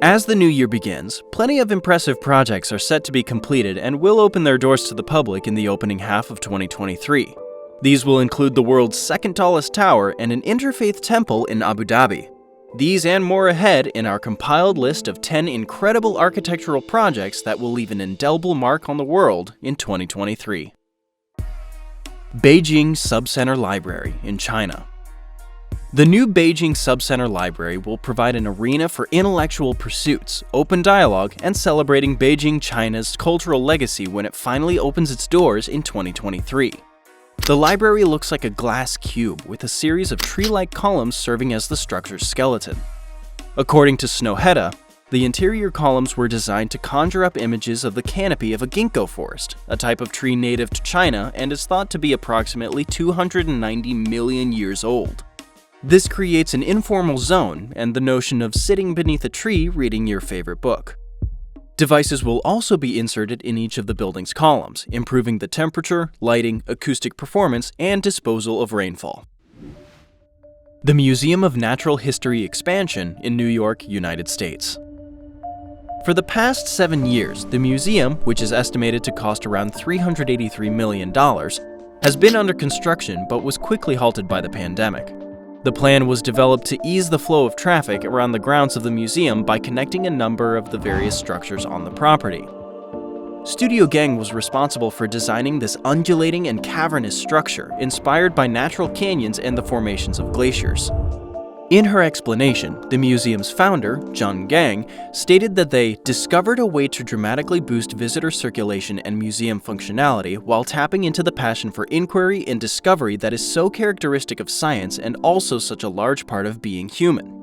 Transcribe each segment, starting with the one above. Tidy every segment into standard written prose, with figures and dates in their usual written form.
As the new year begins, plenty of impressive projects are set to be completed and will open their doors to the public in the opening half of 2023. These will include the world's second tallest tower and an Interfaith temple in Abu Dhabi. These and more ahead in our compiled list of 10 incredible architectural projects that will leave an indelible mark on the world in 2023. Beijing Subcenter Library in China. The new Beijing Subcenter Library will provide an arena for intellectual pursuits, open dialogue, and celebrating Beijing, China's cultural legacy when it finally opens its doors in 2023. The library looks like a glass cube with a series of tree-like columns serving as the structure's skeleton. According to Snowhetta, the interior columns were designed to conjure up images of the canopy of a ginkgo forest, a type of tree native to China and is thought to be approximately 290 million years old. This creates an informal zone and the notion of sitting beneath a tree reading your favorite book. Devices will also be inserted in each of the building's columns, improving the temperature, lighting, acoustic performance, and disposal of rainfall. The Museum of Natural History Expansion in New York, United States. For the past 7 years, the museum, which is estimated to cost around $383 million, has been under construction but was quickly halted by the pandemic. The plan was developed to ease the flow of traffic around the grounds of the museum by connecting a number of the various structures on the property. Studio Gang was responsible for designing this undulating and cavernous structure inspired by natural canyons and the formations of glaciers. In her explanation, the museum's founder, John Gang, stated that they discovered a way to dramatically boost visitor circulation and museum functionality while tapping into the passion for inquiry and discovery that is so characteristic of science and also such a large part of being human.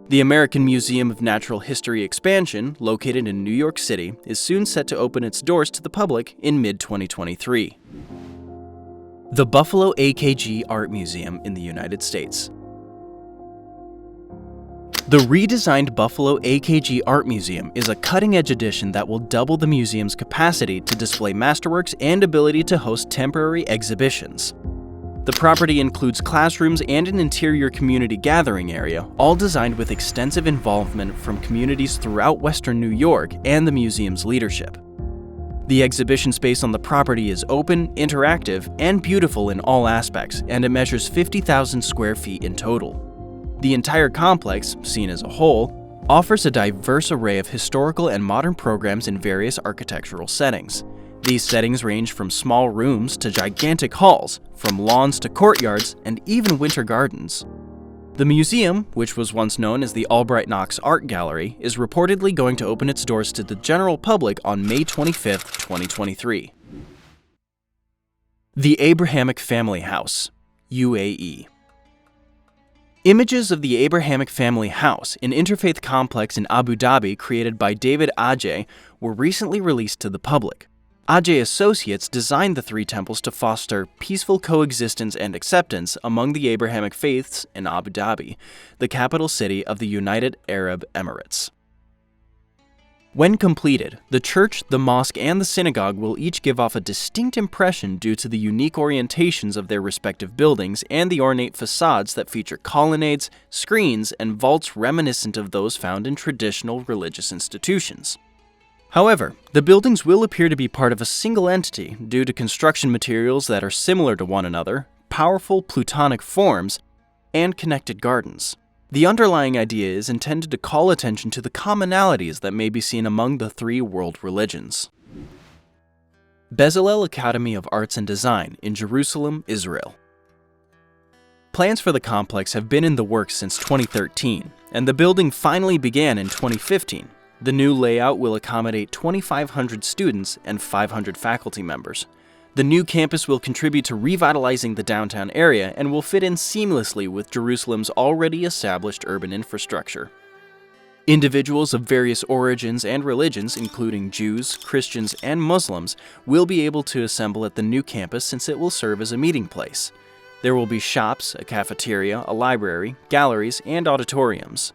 The American Museum of Natural History Expansion, located in New York City, is soon set to open its doors to the public in mid-2023. The Buffalo AKG Art Museum in the United States. The redesigned Buffalo AKG Art Museum is a cutting-edge addition that will double the museum's capacity to display masterworks and ability to host temporary exhibitions. The property includes classrooms and an interior community gathering area, all designed with extensive involvement from communities throughout Western New York and the museum's leadership. The exhibition space on the property is open, interactive, and beautiful in all aspects, and it measures 50,000 square feet in total. The entire complex, seen as a whole, offers a diverse array of historical and modern programs in various architectural settings. These settings range from small rooms to gigantic halls, from lawns to courtyards, and even winter gardens. The museum, which was once known as the Albright Knox Art Gallery, is reportedly going to open its doors to the general public on May 25, 2023. The Abrahamic Family House, UAE. Images of the Abrahamic Family House, an interfaith complex in Abu Dhabi created by David Ajay, were recently released to the public. Ajay Associates designed the three temples to foster peaceful coexistence and acceptance among the Abrahamic faiths in Abu Dhabi, the capital city of the United Arab Emirates. When completed, the church, the mosque, and the synagogue will each give off a distinct impression due to the unique orientations of their respective buildings and the ornate facades that feature colonnades, screens, and vaults reminiscent of those found in traditional religious institutions. However, the buildings will appear to be part of a single entity due to construction materials that are similar to one another, powerful plutonic forms, and connected gardens. The underlying idea is intended to call attention to the commonalities that may be seen among the three world religions. Bezalel Academy of Arts and Design in Jerusalem, Israel. Plans for the complex have been in the works since 2013, and the building finally began in 2015. The new layout will accommodate 2,500 students and 500 faculty members. The new campus will contribute to revitalizing the downtown area and will fit in seamlessly with Jerusalem's already established urban infrastructure. Individuals of various origins and religions, including Jews, Christians, and Muslims, will be able to assemble at the new campus since it will serve as a meeting place. There will be shops, a cafeteria, a library, galleries, and auditoriums.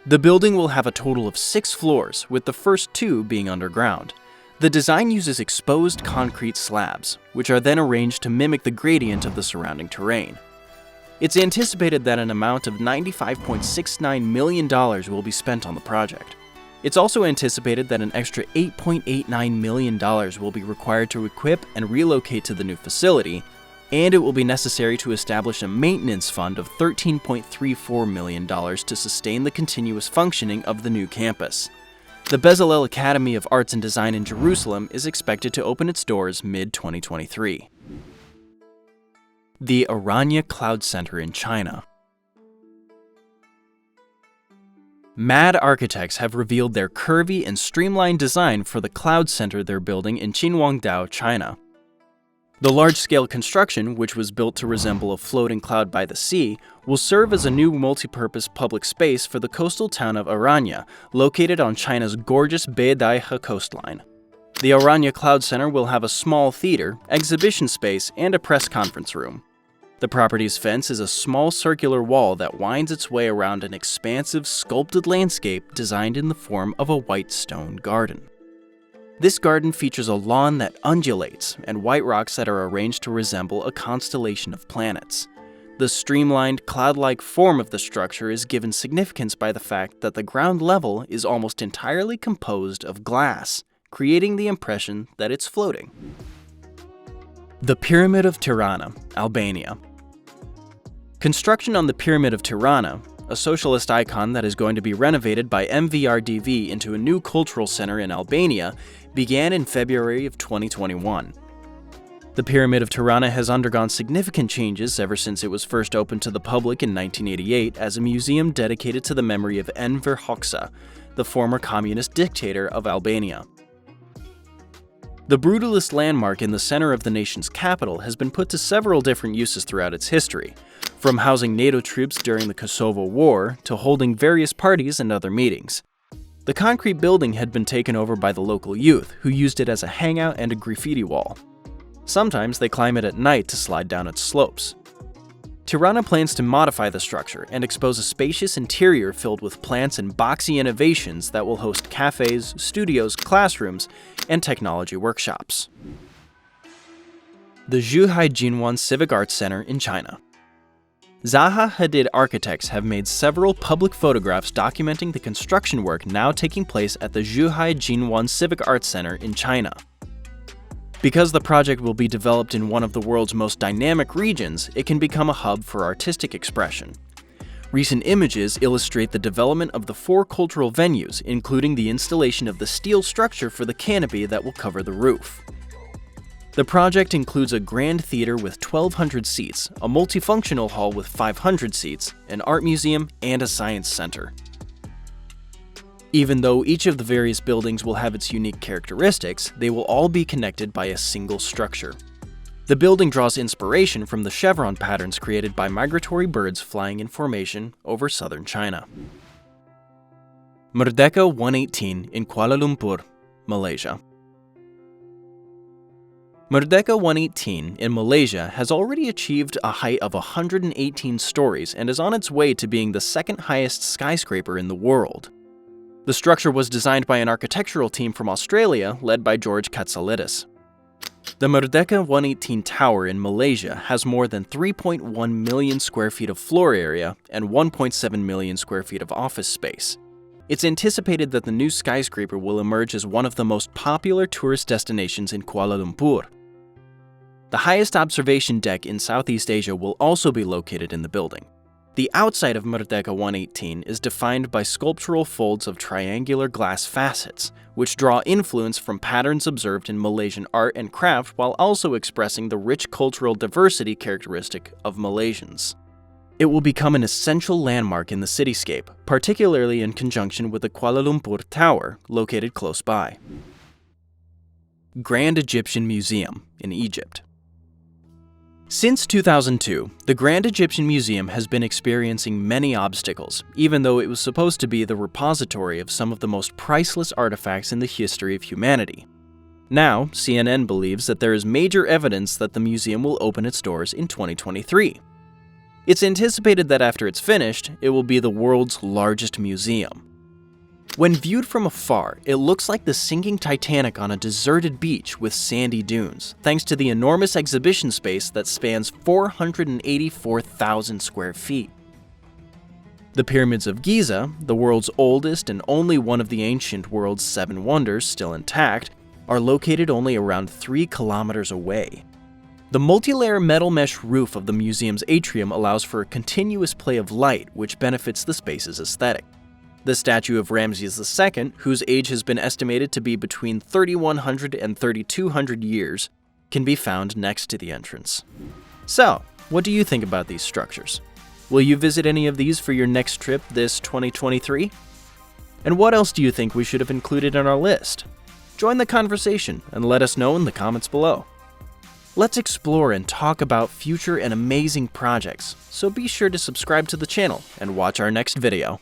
The building will have a total of 6 floors, with the first 2 being underground. The design uses exposed concrete slabs, which are then arranged to mimic the gradient of the surrounding terrain. It's anticipated that an amount of $95.69 million will be spent on the project. It's also anticipated that an extra $8.89 million will be required to equip and relocate to the new facility, and it will be necessary to establish a maintenance fund of $13.34 million to sustain the continuous functioning of the new campus. The Bezalel Academy of Arts and Design in Jerusalem is expected to open its doors mid-2023. The Orion Cloud Center in China. Mad architects have revealed their curvy and streamlined design for the cloud center they're building in Qinhuangdao, China. The large-scale construction, which was built to resemble a floating cloud by the sea, will serve as a new multi-purpose public space for the coastal town of Orania, located on China's gorgeous Beidaihe coastline. The Orania Cloud Center will have a small theater, exhibition space, and a press conference room. The property's fence is a small circular wall that winds its way around an expansive, sculpted landscape designed in the form of a white stone garden. This garden features a lawn that undulates and white rocks that are arranged to resemble a constellation of planets. The streamlined, cloud-like form of the structure is given significance by the fact that the ground level is almost entirely composed of glass, creating the impression that it's floating. The Pyramid of Tirana, Albania. Construction on the Pyramid of Tirana, a socialist icon that is going to be renovated by MVRDV into a new cultural center in Albania, began in February of 2021. The Pyramid of Tirana has undergone significant changes ever since it was first opened to the public in 1988 as a museum dedicated to the memory of Enver Hoxha, the former communist dictator of Albania. The brutalist landmark in the center of the nation's capital has been put to several different uses throughout its history, from housing NATO troops during the Kosovo War to holding various parties and other meetings. The concrete building had been taken over by the local youth, who used it as a hangout and a graffiti wall. Sometimes they climb it at night to slide down its slopes. Tirana plans to modify the structure and expose a spacious interior filled with plants and boxy innovations that will host cafes, studios, classrooms, and technology workshops. The Zhuhai Jinwan Civic Arts Center in China. Zaha Hadid architects have made several public photographs documenting the construction work now taking place at the Zhuhai Jinwan Civic Arts Center in China. Because the project will be developed in one of the world's most dynamic regions, it can become a hub for artistic expression. Recent images illustrate the development of the 4 cultural venues, including the installation of the steel structure for the canopy that will cover the roof. The project includes a grand theater with 1,200 seats, a multifunctional hall with 500 seats, an art museum, and a science center. Even though each of the various buildings will have its unique characteristics, they will all be connected by a single structure. The building draws inspiration from the chevron patterns created by migratory birds flying in formation over southern China. Merdeka 118 in Kuala Lumpur, Malaysia. Merdeka 118 in Malaysia has already achieved a height of 118 stories and is on its way to being the second highest skyscraper in the world. The structure was designed by an architectural team from Australia led by George Katsalidis. The Merdeka 118 Tower in Malaysia has more than 3.1 million square feet of floor area and 1.7 million square feet of office space. It's anticipated that the new skyscraper will emerge as one of the most popular tourist destinations in Kuala Lumpur. The highest observation deck in Southeast Asia will also be located in the building. The outside of Merdeka 118 is defined by sculptural folds of triangular glass facets, which draw influence from patterns observed in Malaysian art and craft while also expressing the rich cultural diversity characteristic of Malaysians. It will become an essential landmark in the cityscape, particularly in conjunction with the Kuala Lumpur Tower, located close by. Grand Egyptian Museum in Egypt. Since 2002, the Grand Egyptian Museum has been experiencing many obstacles, even though it was supposed to be the repository of some of the most priceless artifacts in the history of humanity. Now, CNN believes that there is major evidence that the museum will open its doors in 2023. It's anticipated that after it's finished, it will be the world's largest museum. When viewed from afar, it looks like the sinking Titanic on a deserted beach with sandy dunes, thanks to the enormous exhibition space that spans 484,000 square feet. The pyramids of Giza, the world's oldest and only one of the ancient world's 7 wonders still intact, are located only around 3 kilometers away. The multi-layer metal mesh roof of the museum's atrium allows for a continuous play of light, which benefits the space's aesthetic. The statue of Ramses II, whose age has been estimated to be between 3,100 and 3,200 years, can be found next to the entrance. So, what do you think about these structures? Will you visit any of these for your next trip this 2023? And what else do you think we should have included in our list? Join the conversation and let us know in the comments below. Let's explore and talk about future and amazing projects, so be sure to subscribe to the channel and watch our next video.